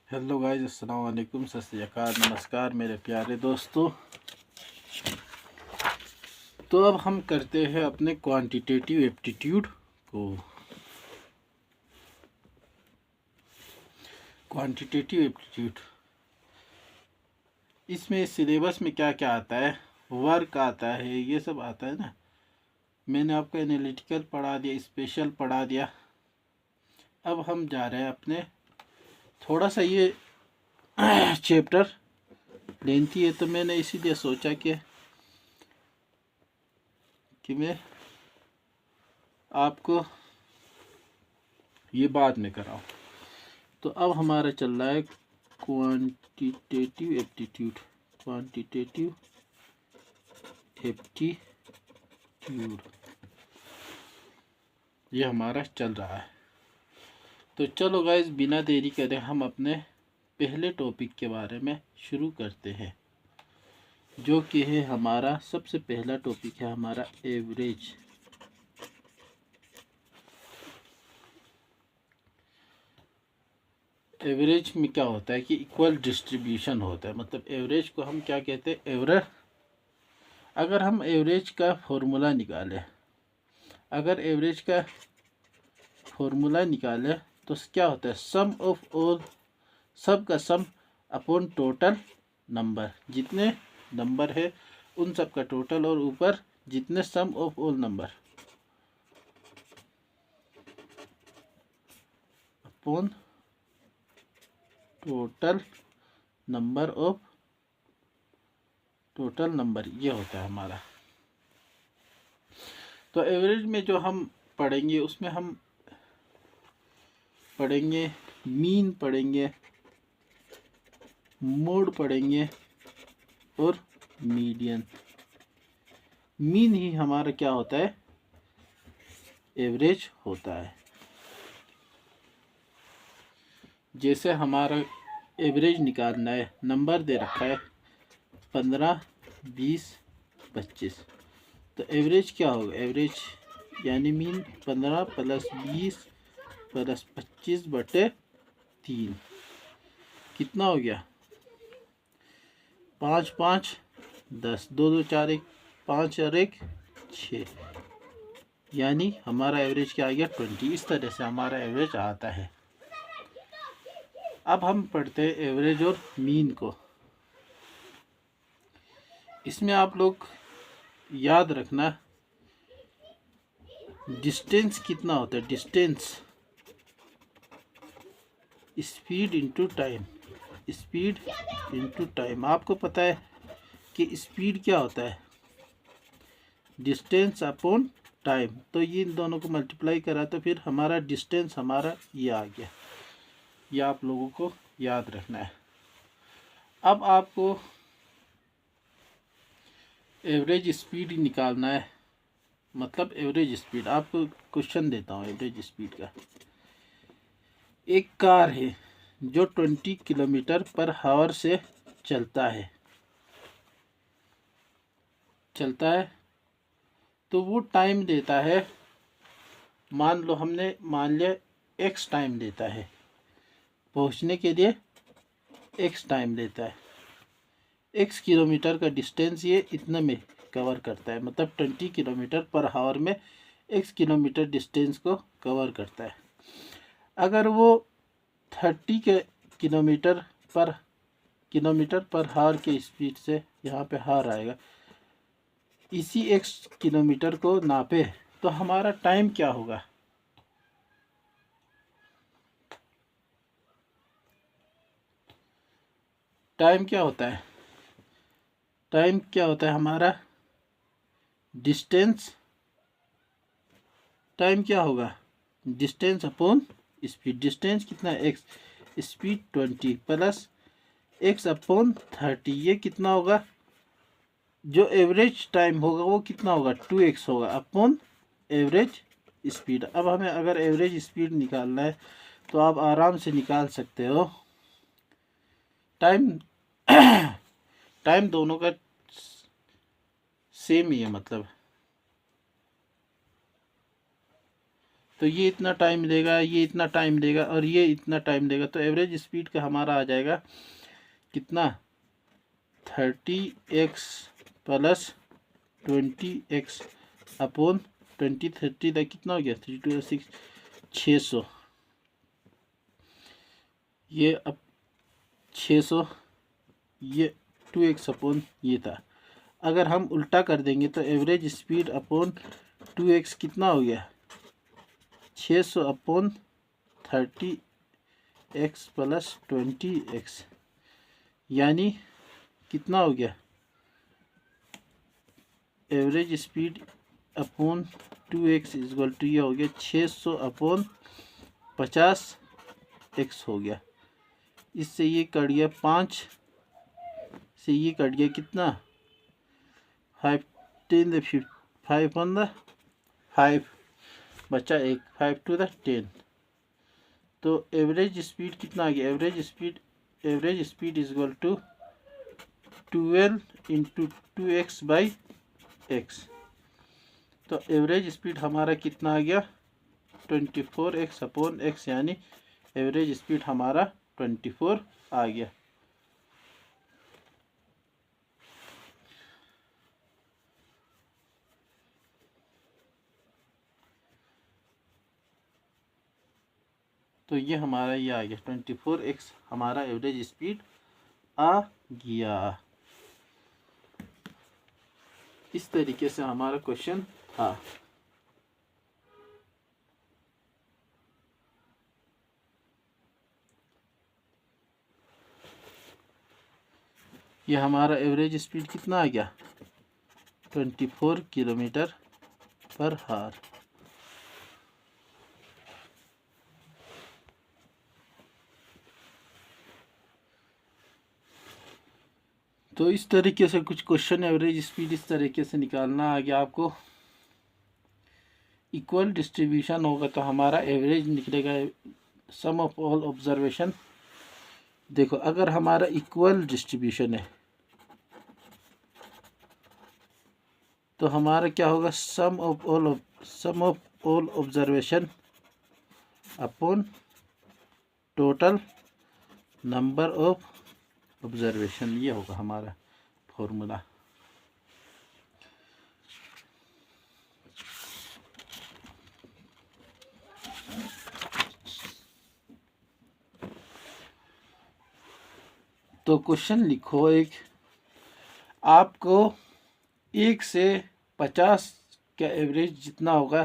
Hello guys, अस्सलाम वालेकुम, सत श्री अकाल, नमस्कार मेरे प्यारे दोस्तों। तो अब हम करते हैं अपने क्वांटिटेटिव एप्टीट्यूड को। क्वांटिटेटिव एप्टीट्यूड, इसमें सिलेबस में क्या क्या आता है, वर्क आता है, ये सब आता है ना। मैंने आपको एनालिटिकल पढ़ा दिया, स्पेशल पढ़ा दिया। अब हम जा रहे हैं अपने, थोड़ा सा ये चैप्टर लेंथी है, तो मैंने इसीलिए सोचा कि मैं आपको ये बाद में कराऊं। तो अब हमारा चल रहा है क्वांटिटेटिव एप्टीट्यूड। क्वांटिटेटिव एप्टीट्यूड ये हमारा चल रहा है। तो चलो गाइस, बिना देरी करे हम अपने पहले टॉपिक के बारे में शुरू करते हैं, जो कि है हमारा सबसे पहला टॉपिक है हमारा एवरेज। एवरेज में क्या होता है कि इक्वल डिस्ट्रीब्यूशन होता है। मतलब एवरेज को हम क्या कहते हैं, एवरेज। अगर हम एवरेज का फॉर्मूला निकालें, अगर एवरेज का फॉर्मूला निकालें तो क्या होता है, सम ऑफ ऑल, सब का सम अपॉन टोटल नंबर, जितने नंबर है उन सब का टोटल, और ऊपर जितने sum of all number upon total number of total number, ये होता है हमारा। तो एवरेज में जो हम पढ़ेंगे उसमें हम पढ़ेंगे मीन, पढ़ेंगे मोड, पढ़ेंगे और मीडियन। मीन ही हमारा क्या होता है, एवरेज होता है। जैसे हमारा एवरेज निकालना है, नंबर दे रखा है 15, 20, 25। तो एवरेज क्या होगा, एवरेज यानी मीन 15 + 20 + 25/3 कितना हो गया, 5 5 10, 2 2 4 1, 5 और 1 6, यानी हमारा एवरेज क्या आ गया, 20। इस तरह से हमारा एवरेज आता है। अब हम पढ़ते हैं एवरेज और मीन को। इसमें आप लोग याद रखना, डिस्टेंस कितना होता है, distance speed into time, speed into time. आपको पता है कि स्पीड क्या होता है, डिस्टेंस अपॉन टाइम। तो ये इन दोनों को मल्टीप्लाई करा तो फिर हमारा डिस्टेंस हमारा ये आ गया। ये आप लोगों को याद रखना है। अब आपको एवरेज स्पीड निकालना है, मतलब एवरेज स्पीड। आपको क्वेश्चन देता हूँ एवरेज स्पीड का। एक कार है जो 20 किलोमीटर/आवर से चलता है तो वो टाइम देता है, मान लो हमने मान लिया x टाइम देता है, पहुंचने के लिए x टाइम देता है। x किलोमीटर का डिस्टेंस ये इतने में कवर करता है, मतलब 20 किलोमीटर/आवर में x किलोमीटर डिस्टेंस को कवर करता है। अगर वो 30 के किलोमीटर/आवर के स्पीड से, यहाँ पे हार आएगा, इसी x किलोमीटर को नापे तो हमारा टाइम क्या होगा, टाइम क्या होता है, टाइम क्या होता है हमारा, डिस्टेंस, टाइम क्या होगा, डिस्टेंस अपॉन स्पीड। डिस्टेंस कितना है, x, speed 20 plus x upon 30, ये कितना होगा, जो एवरेज टाइम होगा वो कितना होगा, 2x होगा अपॉन एवरेज स्पीड। अब हमें अगर एवरेज स्पीड निकालना है तो आप आराम से निकाल सकते हो। टाइम टाइम दोनों का सेम ही है, मतलब तो ये इतना टाइम लेगा, ये इतना टाइम लेगा और ये इतना टाइम लेगा। तो एवरेज स्पीड का हमारा आ जाएगा कितना, 30x प्लस 20x अपॉन 20 30 का कितना हो गया, 3 2 6 600। ये अब 600, ये 2x अपॉन ये था। अगर हम उल्टा कर देंगे तो एवरेज स्पीड अपॉन 2x कितना हो गया, 600 अपॉन 30x प्लस 20x, यानी कितना हो गया, average speed upon 2x equal to ये हो गया 600 अपॉन 50x हो गया। इससे ये कट गया 5 से, ये कट गया कितना, 5 10 5 on the 5 बचा एक, 5 to the 10। तो एवरेज स्पीड कितना आ गया, average speed is equal to 12 into 2x by x। तो एवरेज स्पीड हमारा कितना आ गया, 24x अपॉन x, यानी एवरेज स्पीड हमारा 24 आ गया। तो ये हमारा ये आ गया 24x हमारा एवरेज स्पीड आ गया। इस तरीके से हमारा क्वेश्चन था। ये हमारा एवरेज स्पीड कितना आ गया, 24 किलोमीटर पर हार। तो इस तरीके से कुछ क्वेश्चन एवरेज स्पीड इस तरीके से निकालना आ गया आपको। इक्वल डिस्ट्रीब्यूशन होगा तो हमारा एवरेज निकलेगा सम ऑफ ऑल ऑब्जर्वेशन। देखो अगर हमारा इक्वल डिस्ट्रीब्यूशन है तो हमारा क्या होगा, sum of all observation upon total number of observation, ये होगा हमारा फॉर्मूला। तो क्वेश्चन लिखो एक, आपको 1 से 50 का एवरेज जितना होगा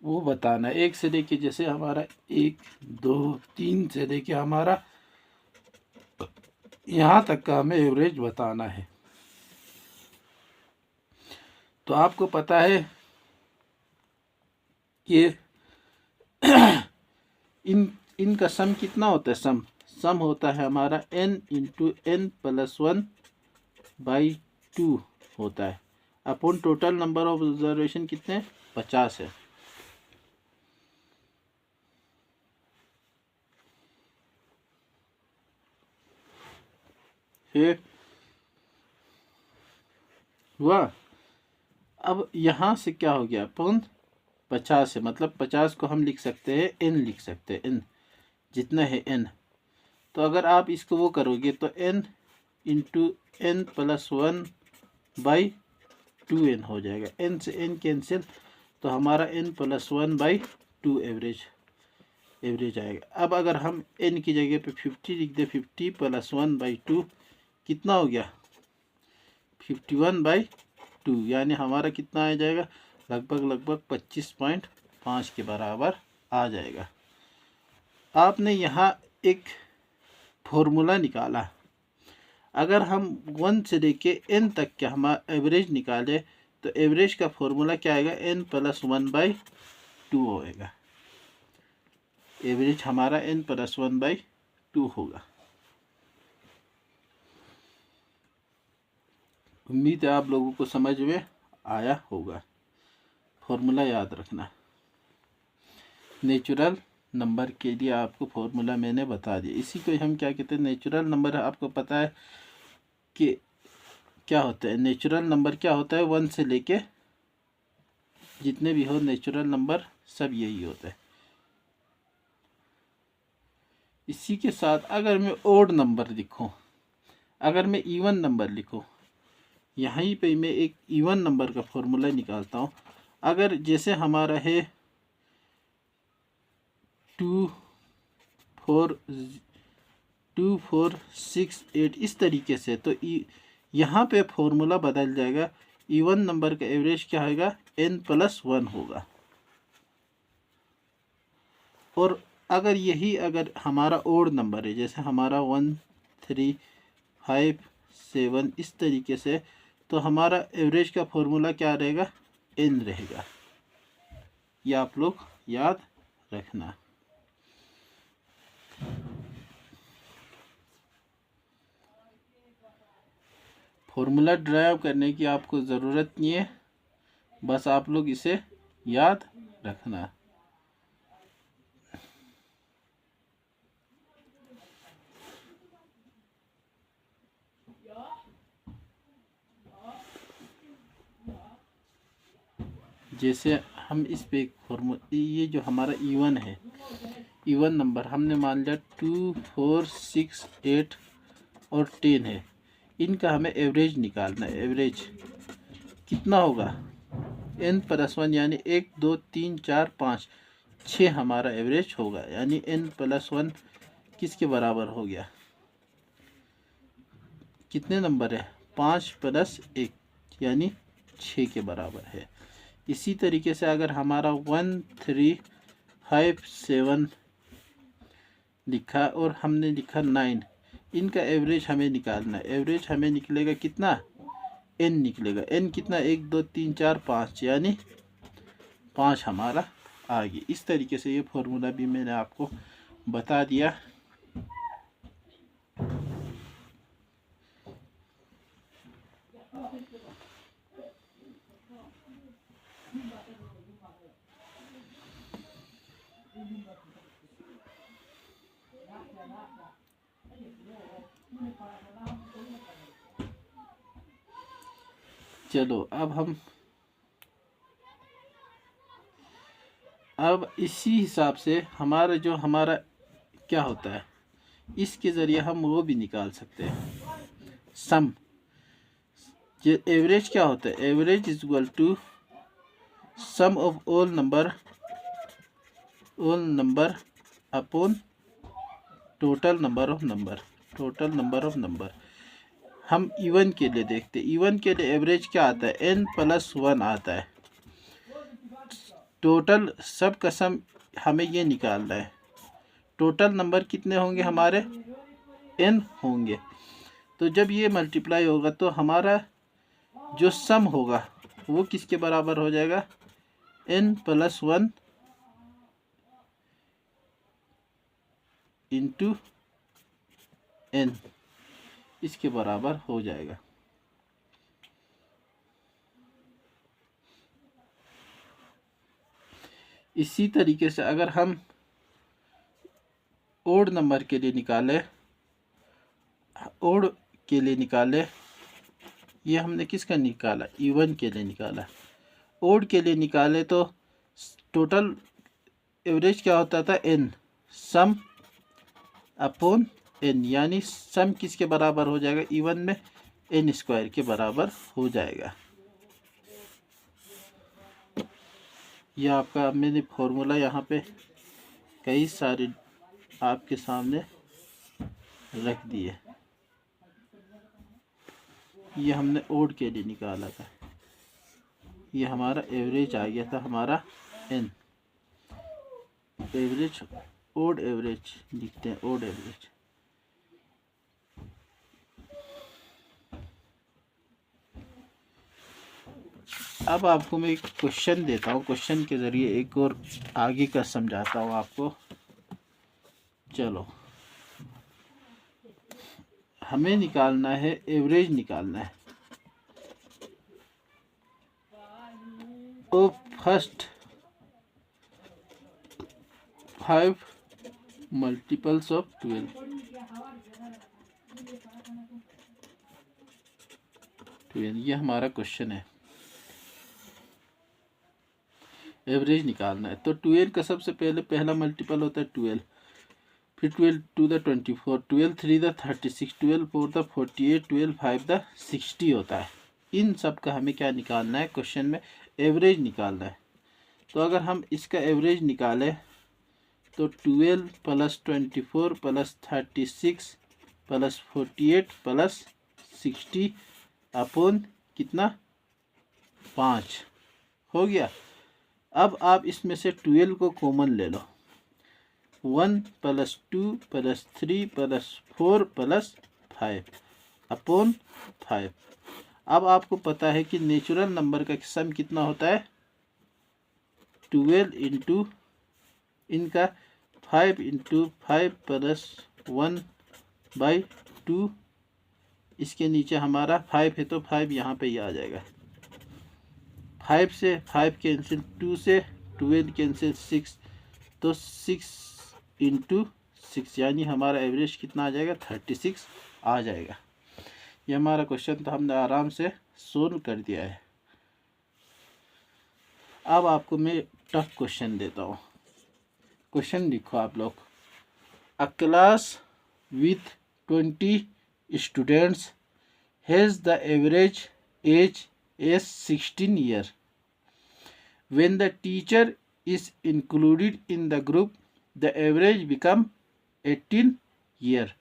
वो बताना है। 1 से लेके जैसे हमारा 1 2 3 से लेके हमारा यहाँ तक का हमें एवरेज बताना है। तो आपको पता है कि इनका सम कितना होता है, सम होता है हमारा n into n plus 1 by 2 होता है upon total number of observation कितने 50 है। फिर हुआ, अब यहाँ से क्या हो गया, अपॉन 50 है, मतलब 50 को हम लिख सकते हैं n, लिख सकते हैं n जितना है n। तो अगर आप इसको वो करोगे तो n into n plus 1 by 2n हो जाएगा। n से n कैंसिल, तो हमारा n प्लस 1 बाई 2 एवरेज आएगा। अब अगर हम n की जगह पे 50 लिख दे, 50 प्लस 1 बाई 2 कितना हो गया, 51 बाई 2, यानी हमारा कितना आ जाएगा, लगभग 25.5 के बराबर आ जाएगा। आपने यहाँ एक फॉर्मूला निकाला। अगर हम 1 से लेके n तक का हमारा एवरेज निकाले तो एवरेज का फॉर्मूला क्या आएगा, n प्लस 1 बाई 2 होएगा। एवरेज हमारा n प्लस 1 बाई 2 होगा। उम्मीद है आप लोगों को समझ में आया होगा। फॉर्मूला याद रखना। नेचुरल नंबर के लिए आपको फॉर्मूला मैंने बता दिया। इसी को हम क्या कहते हैं, नेचुरल नंबर। आपको पता है कि क्या होता है नेचुरल नंबर, क्या होता है 1 से लेके जितने भी हो नेचुरल नंबर सब यही होता है। इसी के साथ अगर मैं ओड नंबर लिखूं, अगर मैं इवन नंबर लिखूं, यहीं पे मैं एक इवन नंबर का फॉर्मूला निकालता हूं। अगर जैसे हमारा है 2 4 6 8 इस तरीके से, तो यहाँ पे फॉर्मूला बदल जाएगा। इवन नंबर का एवरेज क्या होगा, n+1 होगा। और अगर यही अगर हमारा ओड नंबर है, जैसे हमारा 1 3 5 7 इस तरीके से, तो हमारा एवरेज का फॉर्मूला क्या रहेगा, n रहेगा। ये आप लोग याद रखना। फॉर्मूला ड्राइव करने की आपको ज़रूरत नहीं है, बस आप लोग इसे याद रखना। जैसे हम इस पे ये जो हमारा इवन है, इवन नंबर हमने मान लिया 2 4 6 8 और 10 है। इनका हमें एवरेज निकालना है। एवरेज कितना होगा, n+1 यानी 1 2 3 4 5 6 हमारा एवरेज होगा। यानी n+1 किसके बराबर हो गया, कितने नंबर है, 5 + 1 यानी 6 के बराबर है। इसी तरीके से अगर हमारा 1 3 5 7 लिखा और हमने लिखा 9, इनका एवरेज हमें निकालना है। एवरेज हमें निकलेगा कितना, n निकलेगा। n कितना, 1 2 3 4 5 यानी 5 हमारा आ गया। इस तरीके से ये फॉर्मूला भी मैंने आपको बता दिया। चलो अब इसी हिसाब से हमारा क्या होता है, इसके ज़रिए हम वो भी निकाल सकते हैं, सम। जो एवरेज क्या होता है, average is equal to sum of all number upon total number of number. हम इवन के लिए देखते हैं। इवन के लिए एवरेज क्या आता है, n+1 आता है। टोटल सब का सम हमें ये निकालना है। टोटल नंबर कितने होंगे हमारे, n होंगे। तो जब ये मल्टीप्लाई होगा तो हमारा जो सम होगा वो किसके बराबर हो जाएगा, n+1 इंटू n, इसके बराबर हो जाएगा। इसी तरीके से अगर हम ओड नंबर के लिए निकाले, ये हमने किसका निकाला, इवन के लिए निकाला। ओड के लिए निकाले तो टोटल एवरेज क्या होता था, n, सम अपॉन n, यानी सम किसके बराबर हो जाएगा, इवन में n² के बराबर हो जाएगा। यह आपका मैंने फॉर्मूला यहाँ पे कई सारे आपके सामने रख दिए। ये हमने ओड के लिए निकाला था। ये हमारा एवरेज आ गया था, हमारा n। एवरेज, ओड एवरेज लिखते हैं, ओड एवरेज। अब आपको मैं एक क्वेश्चन देता हूँ, क्वेश्चन के ज़रिए एक और आगे का समझाता हूँ आपको। चलो, हमें निकालना है, एवरेज निकालना है ओ फर्स्ट 5 मल्टीपल्स ऑफ 12। ये हमारा क्वेश्चन है। एवरेज निकालना है। तो 12 का सबसे पहले पहला मल्टीपल होता है 12, फिर 12 2 द 24, 12 3 द 36, 12 4 द 48, 12 5 द 60 होता है। इन सब का हमें क्या निकालना है, क्वेश्चन में एवरेज निकालना है। तो अगर हम इसका एवरेज निकालें तो 12 plus 24 plus 36 plus 48 plus 60 upon कितना 5 हो गया। अब आप इसमें से 12 को कॉमन ले लो, 1 plus 2 plus 3 plus 4 plus 5 upon 5। अब आपको पता है कि नेचुरल नंबर का सम कितना होता है, 12 इंटू इनका 5 इंटू 5 प्लस 1/2। इसके नीचे हमारा 5 है तो 5 यहाँ पे ही आ जाएगा। 5 से 5 कैंसिल, 2 से 12 कैंसिल, 6, तो 6 इंटू 6 यानी हमारा एवरेज कितना आ जाएगा, 36 आ जाएगा। ये हमारा क्वेश्चन तो हमने आराम से सोल्व कर दिया है। अब आपको मैं टफ क्वेश्चन देता हूँ। क्वेश्चन लिखो आप लोग। अ class with 20 students has the average as as 16 year. When the teacher is included in the group, the average become 18 year.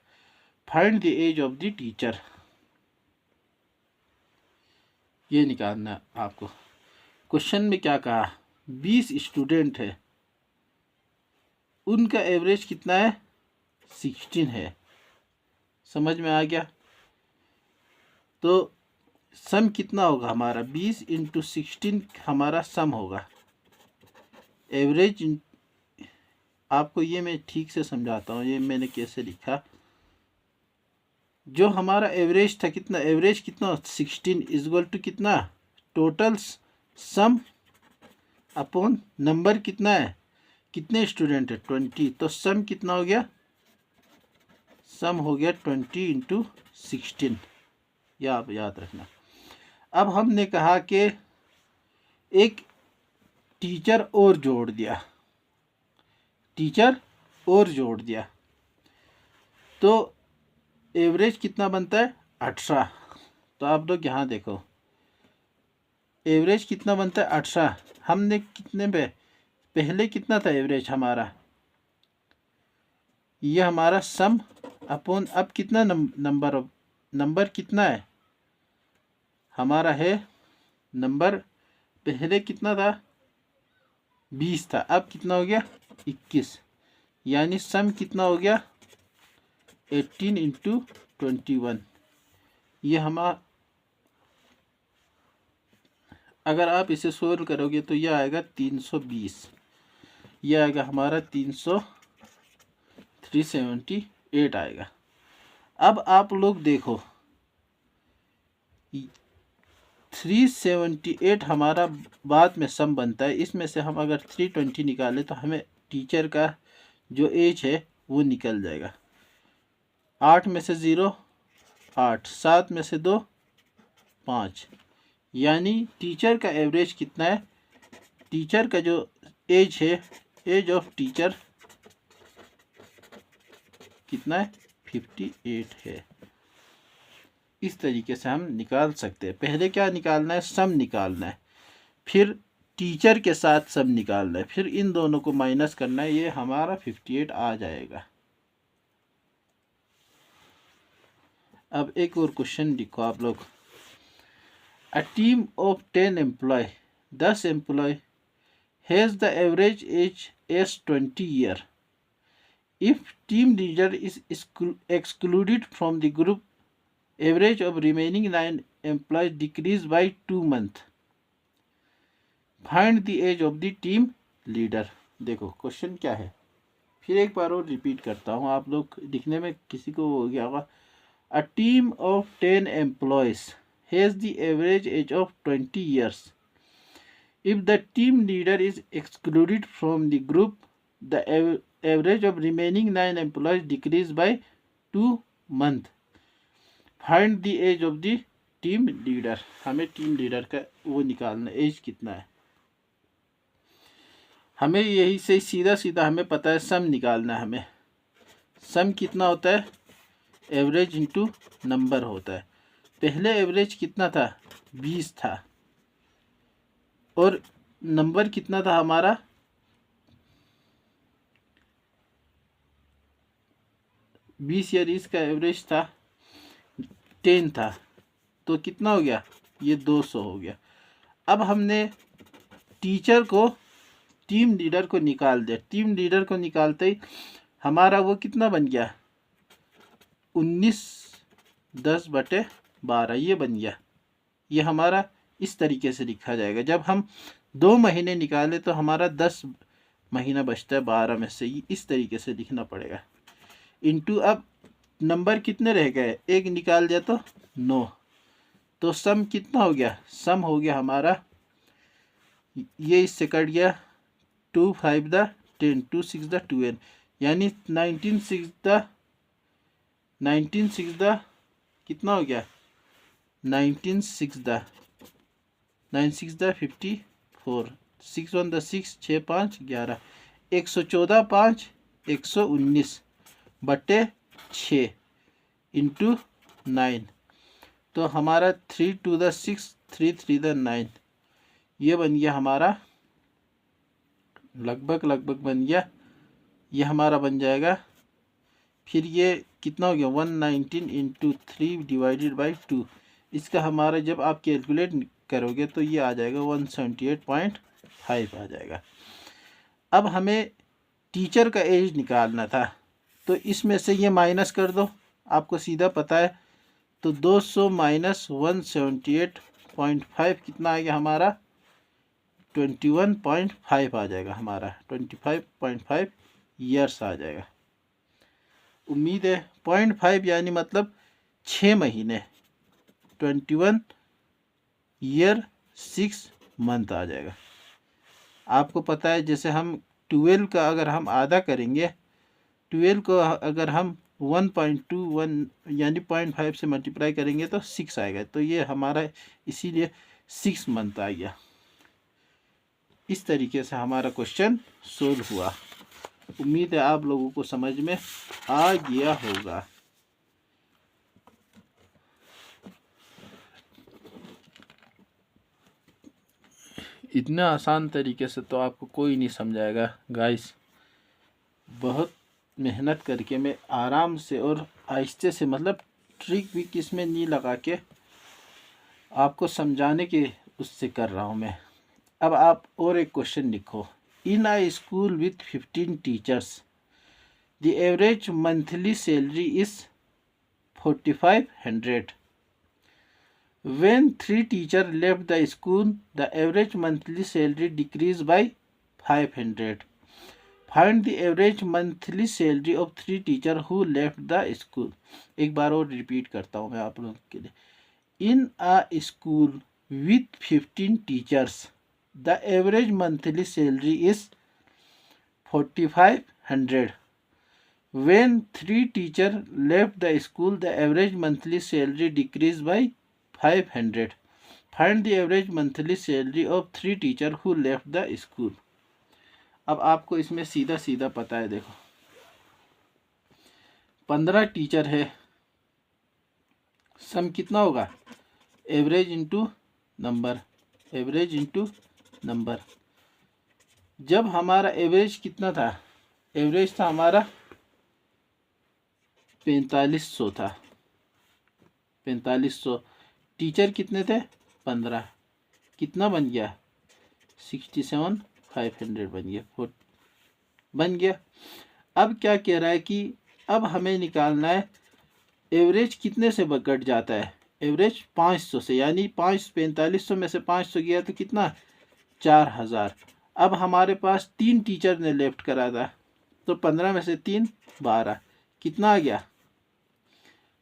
Find the age of the teacher. ये निकालना है आपको। क्वेश्चन में क्या कहा, 20 स्टूडेंट है, उनका एवरेज कितना है, 16 है। समझ में आ गया। तो सम कितना होगा हमारा, 20 इंटू 16 हमारा सम होगा। एवरेज आपको ये मैं ठीक से समझाता हूँ, ये मैंने कैसे लिखा। जो हमारा एवरेज था कितना, एवरेज कितना 16 इक्वल टू कितना, टोटल सम अपॉन नंबर कितना है, कितने स्टूडेंट है 20, तो सम कितना हो गया, सम हो गया 20 इंटू 16। यह आप याद रखना। अब हमने कहा कि एक टीचर और जोड़ दिया, टीचर और जोड़ दिया, तो एवरेज कितना बनता है 18। तो आप लोग यहाँ देखो, एवरेज कितना बनता है 18। हमने कितने पे पहले कितना था एवरेज हमारा, ये हमारा सम अपॉन अब कितना नंबर कितना है हमारा है, नंबर पहले कितना था 20 था, अब कितना हो गया 21, यानी सम कितना हो गया 18 इंटू 21। ये हमारा, अगर आप इसे सोल्व करोगे तो यह आएगा 320, यह आएगा हमारा 378 आएगा। अब आप लोग देखो 378 हमारा बाद में सम बनता है, इसमें से हम अगर 320 निकालें तो हमें टीचर का जो एज है वो निकल जाएगा। 8 में से 0 8, 7 में से 2 5, यानी टीचर का एवरेज कितना है, टीचर का जो एज है, एज ऑफ टीचर कितना है 58 है। इस तरीके से हम निकाल सकते हैं। पहले क्या निकालना है, सम निकालना है, फिर टीचर के साथ सम निकालना है, फिर इन दोनों को माइनस करना है, ये हमारा 58 आ जाएगा। अब एक और क्वेश्चन लिखो आप लोग। A team of 10 employ, 10 employ has the average age age 20 year. If team leader is excluded from the group, average of remaining 9 employees decrease by 2 months. Find the age of the team leader. देखो question क्या है, फिर एक बार और repeat करता हूँ, आप लोग लिखने में किसी को हो गया होगा। A team of 10 employees has the average age of 20 years. If the team leader is excluded from the group, the average of remaining 9 employees decrease by 2 months. Find the age of the team leader. हमें team leader का वो निकालना, as कितना है। हमें यही से सीधा सीधा हमें पता है सम निकालना है हमें। सम कितना होता है? एवरेज इंटू नंबर होता है। पहले एवरेज कितना था? 20 था और नंबर कितना था हमारा? 20 या 20 का एवरेज था 10 था, तो कितना हो गया? ये 200 हो गया। अब हमने टीचर को, टीम लीडर को निकाल दिया। टीम लीडर को निकालते ही हमारा वो कितना बन गया? 19/10/12 ये बन गया। ये हमारा इस तरीके से लिखा जाएगा। जब हम 2 महीने निकालें तो हमारा 10 महीना बचता है 12 में से। इस तरीके से लिखना पड़ेगा। इंटू अब नंबर कितने रह गए? एक निकाल दिया तो 9। तो सम कितना हो गया? सम हो गया हमारा, ये इससे कट गया 2 5 द 10 2 6 द 12, यानी 19 6 द कितना हो गया? 19 6 द 9 6 द 54, 6 1 द 6 6 5 11, 114 5 119/6 इंटू 9। तो हमारा 3 2 द 6 3 3 द 9, ये बन गया हमारा लगभग बन गया। ये हमारा बन जाएगा। फिर ये कितना हो गया? 119 इंटू 3 डिवाइडेड बाई 2। इसका हमारा जब आप कैलकुलेट करोगे तो ये आ जाएगा 178.5 आ जाएगा। अब हमें टीचर का एज निकालना था, तो इसमें से ये माइनस कर दो, आपको सीधा पता है। तो 200 माइनस 178.5 कितना आ गया हमारा? 21.5 आ जाएगा हमारा। 25.5 ईयर्स आ जाएगा। उम्मीद है 0.5 यानी मतलब 6 महीने, 21 ईयर 6 मंथ आ जाएगा। आपको पता है जैसे हम 12 का अगर हम आधा करेंगे, 12 को अगर हम 1.21 यानी 0.5 से मल्टीप्लाई करेंगे तो 6 आएगा। तो ये हमारा इसीलिए 6 मंथ आ गया। इस तरीके से हमारा क्वेश्चन सोल्व हुआ। उम्मीद है आप लोगों को समझ में आ गया होगा। इतना आसान तरीके से तो आपको कोई नहीं समझाएगा गाइस। बहुत मेहनत करके मैं आराम से और आहिस्ते से, मतलब ट्रिक भी किसमें नहीं लगा के आपको समझाने के उससे कर रहा हूँ मैं। अब आप और एक क्वेश्चन लिखो। In a school with 15 teachers the average monthly salary is 4500. When 3 teachers left the school, the average monthly salary decreased by 500. Find the average monthly salary of 3 teachers who left the school. एक बार और repeat करता हूँ मैं आप लोगों के लिए। In a school with 15 teachers, the average monthly salary is 4500. When 3 teachers left the school, the average monthly salary decreased by 500. Find the average monthly salary of 3 teachers who left the school. अब आपको इसमें सीधा सीधा पता है। देखो 15 teacher है, सम कितना होगा? Average into number, average into number. जब हमारा एवरेज कितना था? एवरेज था हमारा 4500 था। 4500, टीचर कितने थे? 15, कितना बन गया? 67,500 बन गया, बन गया। अब क्या कह रहा है कि अब हमें निकालना है एवरेज कितने से घट जाता है? एवरेज 500 से, यानी 4500 में से 500 गया तो कितना? 4000। अब हमारे पास 3 टीचर ने लेफ्ट करा था, तो 15 में से 3 12, कितना आ गया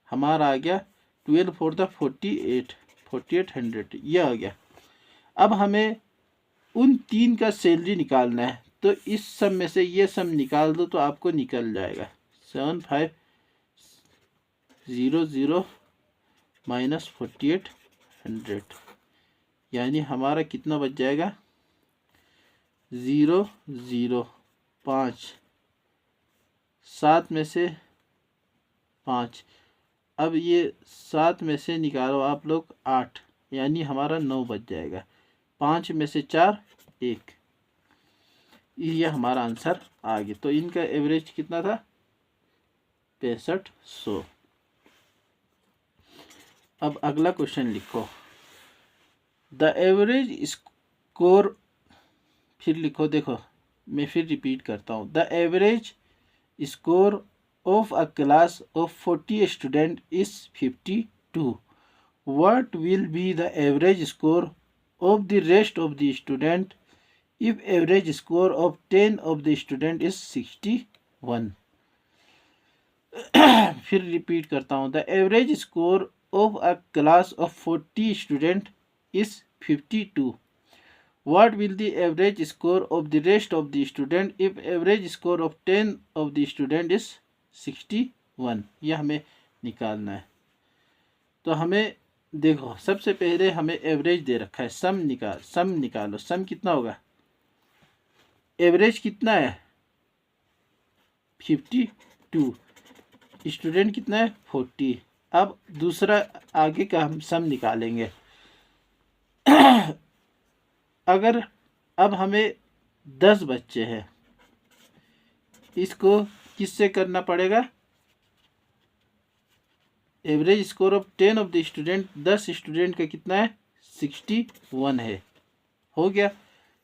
हमारा? आ गया 12 4 द 4800, ये आ गया। अब हमें उन 3 का सैलरी निकालना है, तो इस सम में से ये सम निकाल दो तो आपको निकल जाएगा 7500 माइनस 4800, यानी हमारा कितना बच जाएगा? 0 0 5, 7 में से 5। अब ये 7 में से निकालो आप लोग 8, यानी हमारा 9 बच जाएगा। 5 में से 4 1, ये हमारा आंसर आ गया। तो इनका एवरेज कितना था? 6500। अब अगला क्वेश्चन लिखो। द एवरेज स्कोर, फिर लिखो, देखो मैं फिर रिपीट करता हूँ। The average score of a class of 40 students is 52. What will be the average score of the rest of the student if average score of 10 of the student is 61? फिर repeat करता हूँ। The average score of a class of 40 student is 52. What will the average score of the rest of the student if average score of 10 of the student is 61? यह हमें निकालना है। तो हमें देखो, सबसे पहले हमें एवरेज दे रखा है। सम निकालो। सम कितना होगा? एवरेज कितना है? 52। स्टूडेंट कितना है? 40। अब दूसरा आगे का हम सम निकालेंगे। अगर अब हमें 10 बच्चे हैं, इसको किससे करना पड़ेगा? Average score of 10 of the student, 10 student का कितना है? 61 है। हो गया,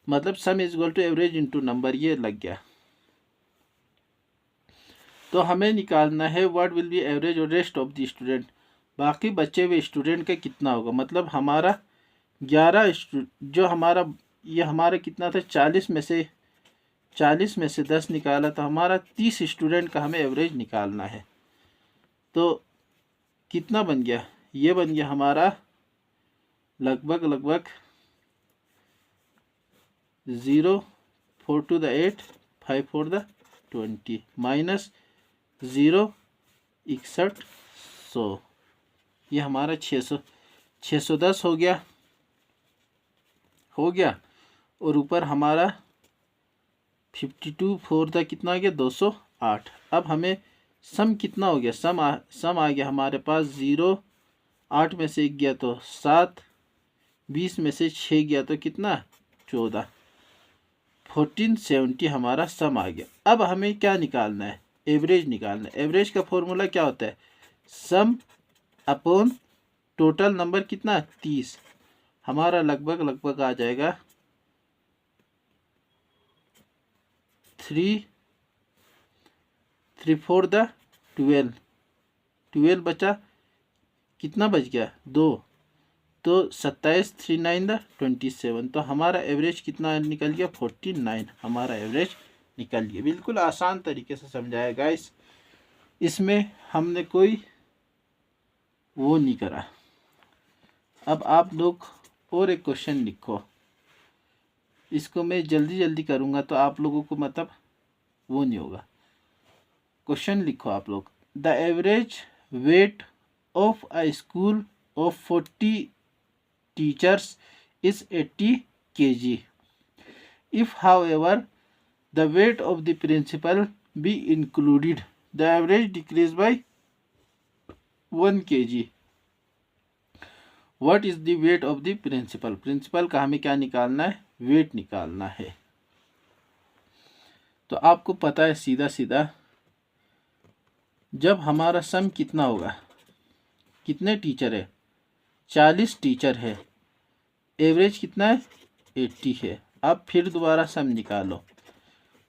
मतलब sum is equal to average into number, ये लग गया। तो हमें निकालना है व्हाट विल बी एवरेज और रेस्ट ऑफ द स्टूडेंट, बाकी बचे हुए स्टूडेंट का कितना होगा। मतलब हमारा 11 जो हमारा ये हमारा कितना था? 40 में से 10 निकाला, तो हमारा 30 स्टूडेंट का हमें एवरेज निकालना है। तो कितना बन गया? ये बन गया हमारा लगभग 0 4 to the 8 5 4 the 20 माइनस 0 6100, ये हमारा 610 हो गया। और ऊपर हमारा 52 4 था, कितना आ गया? 208। अब हमें सम कितना हो गया? सम आ गया हमारे पास 0, 8 में से 1 गया तो 7, 20 में से 6 गया तो कितना? 14, 1470 हमारा सम आ गया। अब हमें क्या निकालना है? एवरेज निकालना है। एवरेज का फॉर्मूला क्या होता है? सम अपॉन टोटल नंबर कितना? 30। हमारा लगभग आ जाएगा 3 4 द 12 बचा, कितना बच गया? 2, तो 27 3 9 द 27। तो हमारा एवरेज कितना निकल गया? 49 हमारा एवरेज निकल गया। बिल्कुल आसान तरीके से समझाया गाइस, इसमें हमने कोई वो नहीं करा। अब आप लोग और एक क्वेश्चन लिखो, इसको मैं जल्दी करूँगा तो आप लोगों को मतलब वो नहीं होगा। क्वेश्चन लिखो आप लोग। The average weight of a school of 40 teachers is 80 kg. If however the weight of the principal be included, the average decrease by 1 kg. What is the weight of the principal? Principal का हमें क्या निकालना है? Wait निकालना है। तो आपको पता है सीधा जब हमारा सम कितना होगा, कितने टीचर है? 40 टीचर है, एवरेज कितना है? 80 है। अब फिर दोबारा सम निकालो।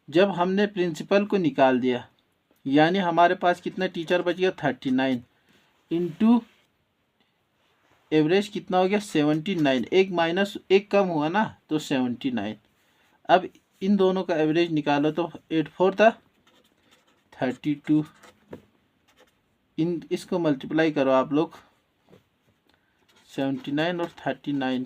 जब हमने प्रिंसिपल को निकाल दिया, यानी हमारे पास कितना टीचर बच गया? 39 इंटू एवरेज कितना हो गया? 79। एक माइनस एक कम हुआ ना, तो 79। अब इन दोनों का एवरेज निकालो तो 8 4 था 32। इसको मल्टीप्लाई करो आप लोग, 79 और 39